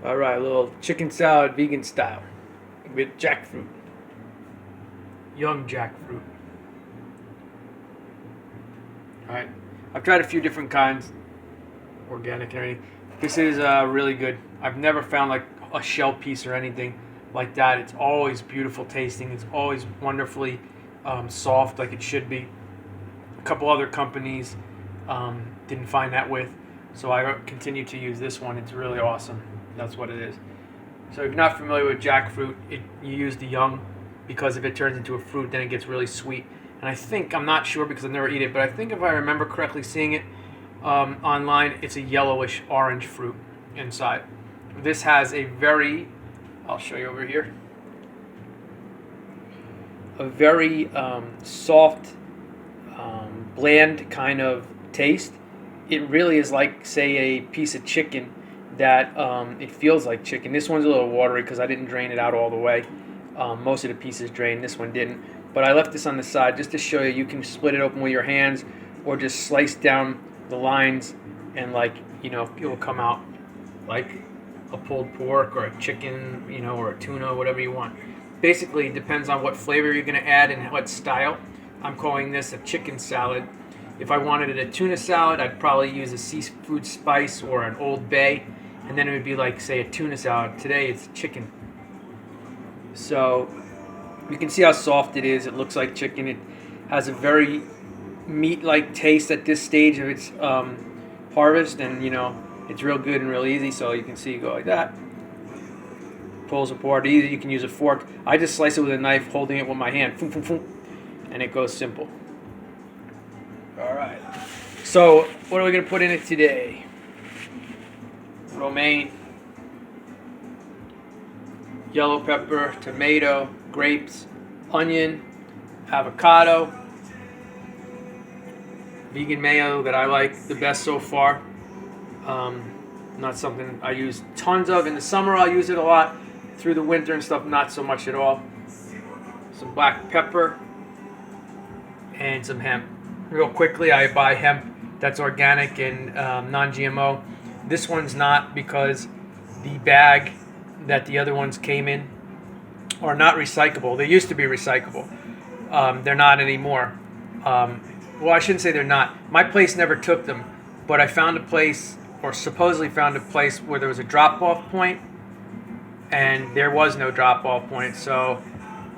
All right, a little chicken salad, vegan style, with jackfruit, young jackfruit. All right, I've tried a few different kinds, organic and everything. This is really good. I've never found like a shell piece or anything like that. It's always beautiful tasting. It's always wonderfully soft, like it should be. A couple other companies didn't find that with, so I continue to use this one. It's really awesome. That's what it is. So if you're not familiar with jackfruit, you use the young, because if it turns into a fruit, then it gets really sweet. And I think, I'm not sure because I've never eaten it, but I think if I remember correctly seeing it online, it's a yellowish orange fruit inside. This has a very, I'll show you over here, a very soft, bland kind of taste. It really is like, say, a piece of chicken that it feels like chicken. This one's a little watery because I didn't drain it out all the way. Most of the pieces drained. This one didn't. But I left this on the side just to show you. You can split it open with your hands or just slice down the lines and, like, it will come out like a pulled pork or a chicken, or a tuna, whatever you want. Basically, it depends on what flavor you're going to add and what style. I'm calling this a chicken salad. If I wanted it a tuna salad, I'd probably use a seafood spice or an Old Bay, and then it would be like, say, a tuna salad. Today it's chicken. So you can see how soft it is. It looks like chicken. It has a very meat-like taste at this stage of its harvest, and it's real good and real easy. So you can see, you go like that, pulls apart easy. You can use a fork. I just slice it with a knife, holding it with my hand, and it goes simple. All right. So what are we gonna put in it today? Romaine, yellow pepper, tomato, grapes, onion, avocado, vegan mayo that I like the best so far. Not something I use tons of. In the summer I'll use it a lot. Through the winter and stuff, not so much at all. Some black pepper and some hemp. Real quickly, I buy hemp that's organic and non-GMO. This one's not, because the bag that the other ones came in are not recyclable. They used to be recyclable. They're not anymore. Well, I shouldn't say they're not. My place never took them, but I found a place, or supposedly found a place, where there was a drop-off point, and there was no drop-off point. So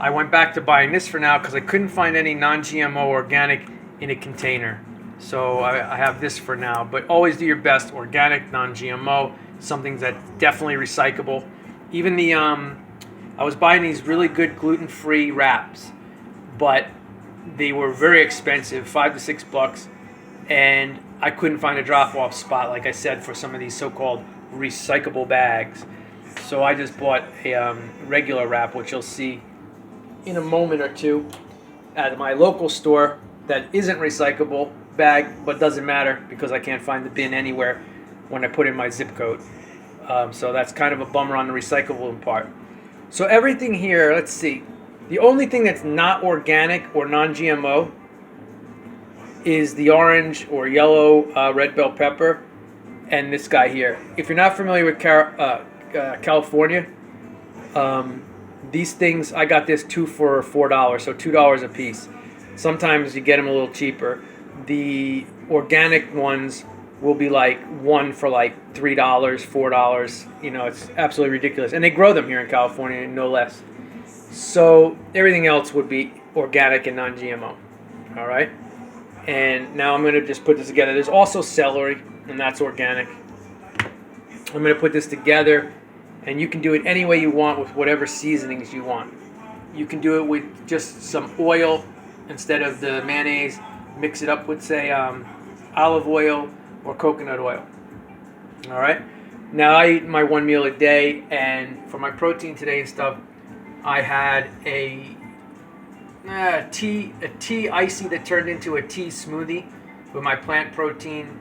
I went back to buying this for now because I couldn't find any non-GMO organic in a container. So I have this for now. But always do your best. Organic, non-GMO, something that's definitely recyclable. Even the I was buying these really good gluten-free wraps, but they were very expensive, $5 to $6, and I couldn't find a drop-off spot, like I said, for some of these so-called recyclable bags. So I just bought a regular wrap, which you'll see in a moment or two at my local store, that isn't recyclable bag, but doesn't matter because I can't find the bin anywhere when I put in my zip code. So that's kind of a bummer on the recyclable part. So everything here, let's see. The only thing that's not organic or non-GMO is the orange or yellow red bell pepper and this guy here. If you're not familiar with California, these things, I got this 2 for $4, so $2 a piece. Sometimes you get them a little cheaper. The organic ones will be like 1 for like $3, $4. It's absolutely ridiculous. And they grow them here in California, no less. So everything else would be organic and non-GMO. All right? And now I'm going to just put this together. There's also celery, and that's organic. I'm going to put this together, and you can do it any way you want with whatever seasonings you want. You can do it with just some oil instead of the mayonnaise. Mix it up with, say, olive oil or coconut oil. All right? Now, I eat my one meal a day, and for my protein today and stuff, I had a tea icy that turned into a tea smoothie with my plant protein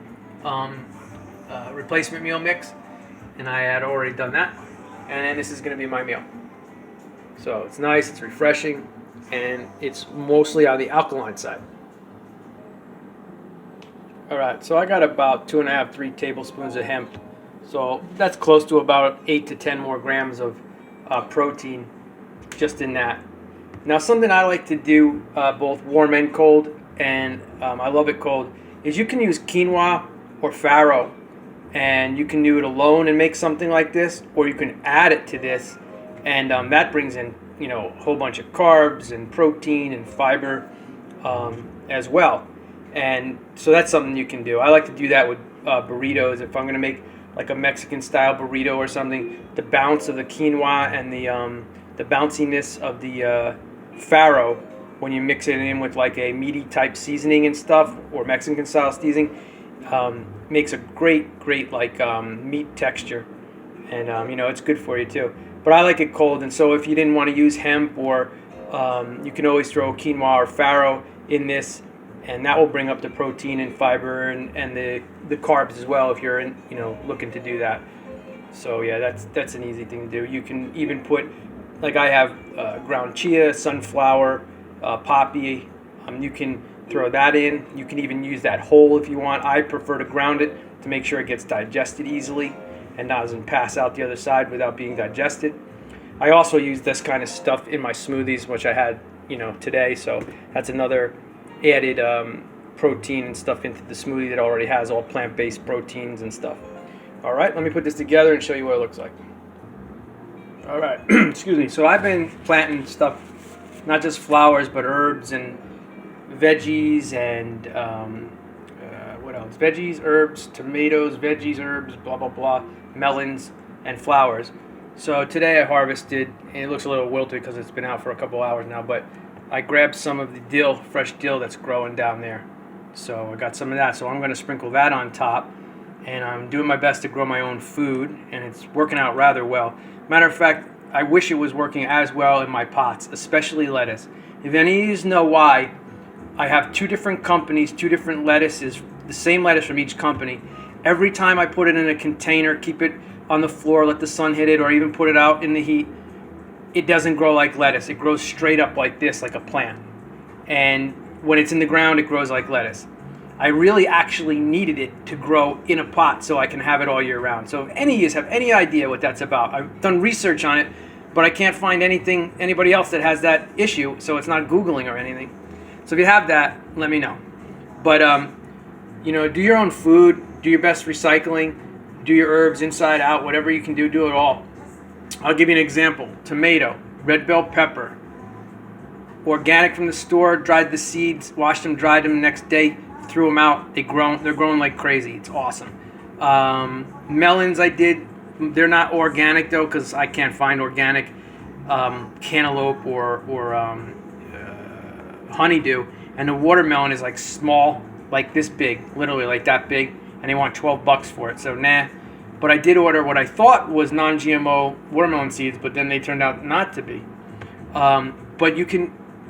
replacement meal mix, and I had already done that. And then this is going to be my meal. So it's nice, it's refreshing, and it's mostly on the alkaline side. All right, so I got about 2.5, 3 tablespoons of hemp So that's close to about 8 to 10 more grams of protein just in that. Now, something I like to do both warm and cold, and I love it cold, is you can use quinoa or farro, and you can do it alone and make something like this, or you can add it to this, and that brings in a whole bunch of carbs and protein and fiber as well. And so that's something you can do. I like to do that with burritos. If I'm going to make like a Mexican style burrito or something, the bounce of the quinoa and the bounciness of the farro, when you mix it in with like a meaty type seasoning and stuff, or Mexican style seasoning, makes a great like meat texture, and it's good for you too. But I like it cold, and so if you didn't want to use hemp, or you can always throw quinoa or farro in this, and that will bring up the protein and fiber and the carbs as well if you're looking to do that. So yeah, that's an easy thing to do. You can even put, like I have ground chia, sunflower, poppy. You can throw that in. You can even use that whole if you want. I prefer to ground it to make sure it gets digested easily and doesn't pass out the other side without being digested. I also use this kind of stuff in my smoothies, which I had today. So that's another added protein and stuff into the smoothie that already has all plant-based proteins and stuff. All right, let me put this together and show you what it looks like. All right, excuse me. So I've been planting stuff, not just flowers, but herbs and veggies and what else? Veggies, herbs, tomatoes, veggies, herbs, blah, blah, blah, melons, and flowers. So today I harvested, and it looks a little wilted because it's been out for a couple hours now, but I grabbed some of the dill, fresh dill that's growing down there. So I got some of that. So I'm going to sprinkle that on top, and I'm doing my best to grow my own food, and it's working out rather well. Matter of fact, I wish it was working as well in my pots, especially lettuce. If any of you know why, I have two different companies, two different lettuces, the same lettuce from each company. Every time I put it in a container, keep it on the floor, let the sun hit it, or even put it out in the heat, it doesn't grow like lettuce. It grows straight up like this, like a plant. And when it's in the ground, it grows like lettuce. I really actually needed it to grow in a pot so I can have it all year round. So if any of you have any idea what that's about, I've done research on it, but I can't find anybody else that has that issue, so it's not Googling or anything. So if you have that, let me know. But, do your own food, do your best recycling, do your herbs inside out, whatever you can do it all. I'll give you an example. Tomato, red bell pepper, organic from the store, dried the seeds, washed them, dried them, next day, threw them out. They're growing like crazy. It's awesome. Melons I did. They're not organic though, because I can't find organic cantaloupe or honeydew. And the watermelon is like small, like this big, literally like that big, and they want $12 for it. So nah. But I did order what I thought was non-GMO watermelon seeds, but then they turned out not to be. But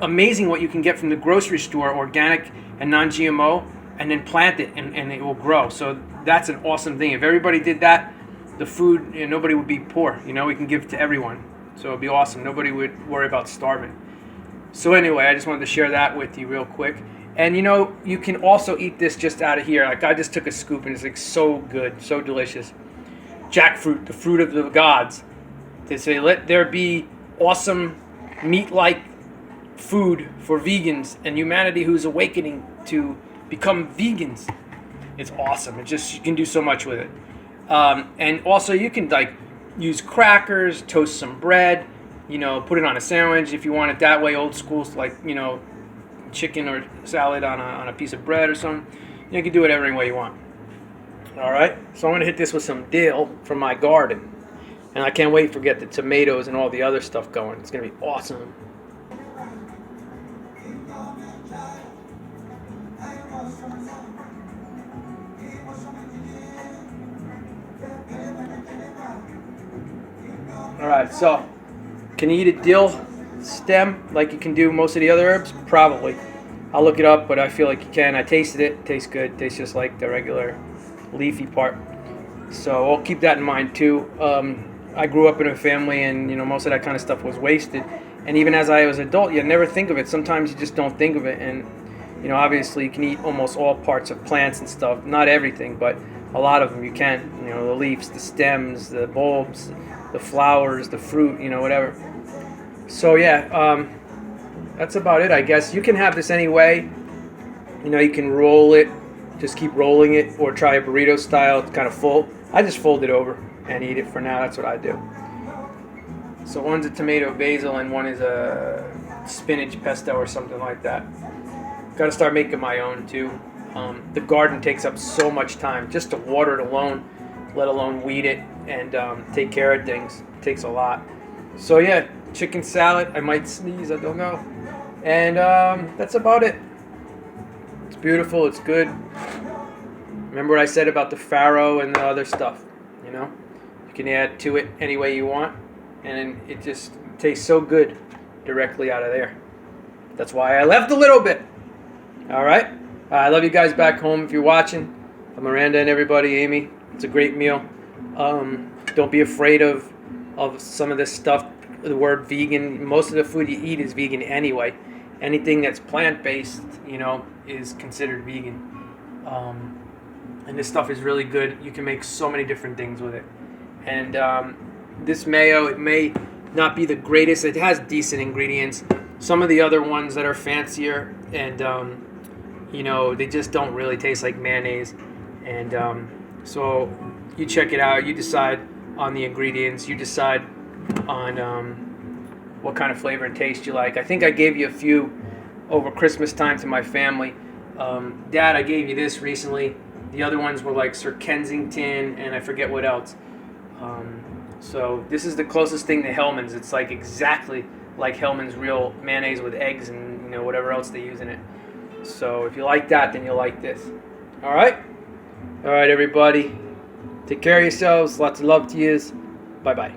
amazing what you can get from the grocery store, organic and non-GMO, and then plant it and it will grow. So that's an awesome thing. If everybody did that, the food, nobody would be poor. We can give to everyone. So it'd be awesome. Nobody would worry about starving. So anyway, I just wanted to share that with you real quick. And you can also eat this just out of here. Like I just took a scoop and it's like so good, so delicious. Jackfruit, the fruit of the gods. They say, let there be awesome meat-like food for vegans and humanity who's awakening to become vegans. It's awesome. You can do so much with it. And also you can use crackers, toast some bread, put it on a sandwich if you want it that way, old school, like, chicken or salad on a piece of bread or something. You can do it every way you want. All right, so I'm going to hit this with some dill from my garden. And I can't wait to get the tomatoes and all the other stuff going. It's going to be awesome. All right, so can you eat a dill stem like you can do most of the other herbs? Probably. I'll look it up, but I feel like you can. I tasted it. It tastes good. It tastes just like the regular leafy part. So I'll keep that in mind too. I grew up in a family and most of that kind of stuff was wasted, and even as I was an adult, you never think of it. Sometimes you just don't think of it. And obviously you can eat almost all parts of plants and stuff, not everything, but A lot of them you can. You know, the leaves, the stems, the bulbs, the flowers, the fruit, you know, whatever. So yeah, that's about it, I guess. You can have this any way. You know, you can roll it, just keep rolling it, or try a burrito style. It's kind of full. I just fold it over and eat it for now. That's what I do. So one's a tomato basil and one is a spinach pesto or something like that. Got to start making my own too. The garden takes up so much time just to water it alone, let alone weed it and take care of things. It takes a lot. So yeah, chicken salad. I might sneeze. I don't know. And that's about it. It's beautiful. It's good. Remember what I said about the farro and the other stuff. You know, you can add to it any way you want, and it just tastes so good directly out of there. That's why I left a little bit. All right. I love you guys back home if you're watching. Miranda and everybody, Amy. It's a great meal. Don't be afraid of some of this stuff. The word vegan. Most of the food you eat is vegan anyway. Anything that's plant-based, you know, is considered vegan. And this stuff is really good. You can make so many different things with it. And this mayo, it may not be the greatest. It has decent ingredients. Some of the other ones that are fancier and you know, they just don't really taste like mayonnaise. And so you check it out. You decide on the ingredients. You decide on what kind of flavor and taste you like. I think I gave you a few over Christmas time to my family. Dad, I gave you this recently. The other ones were like Sir Kensington and I forget what else. So this is the closest thing to Hellman's. It's like exactly like Hellman's real mayonnaise with eggs and, you know, whatever else they use in it. So if you like that, then you'll like this. All right? All right, everybody. Take care of yourselves. Lots of love to you. Bye-bye.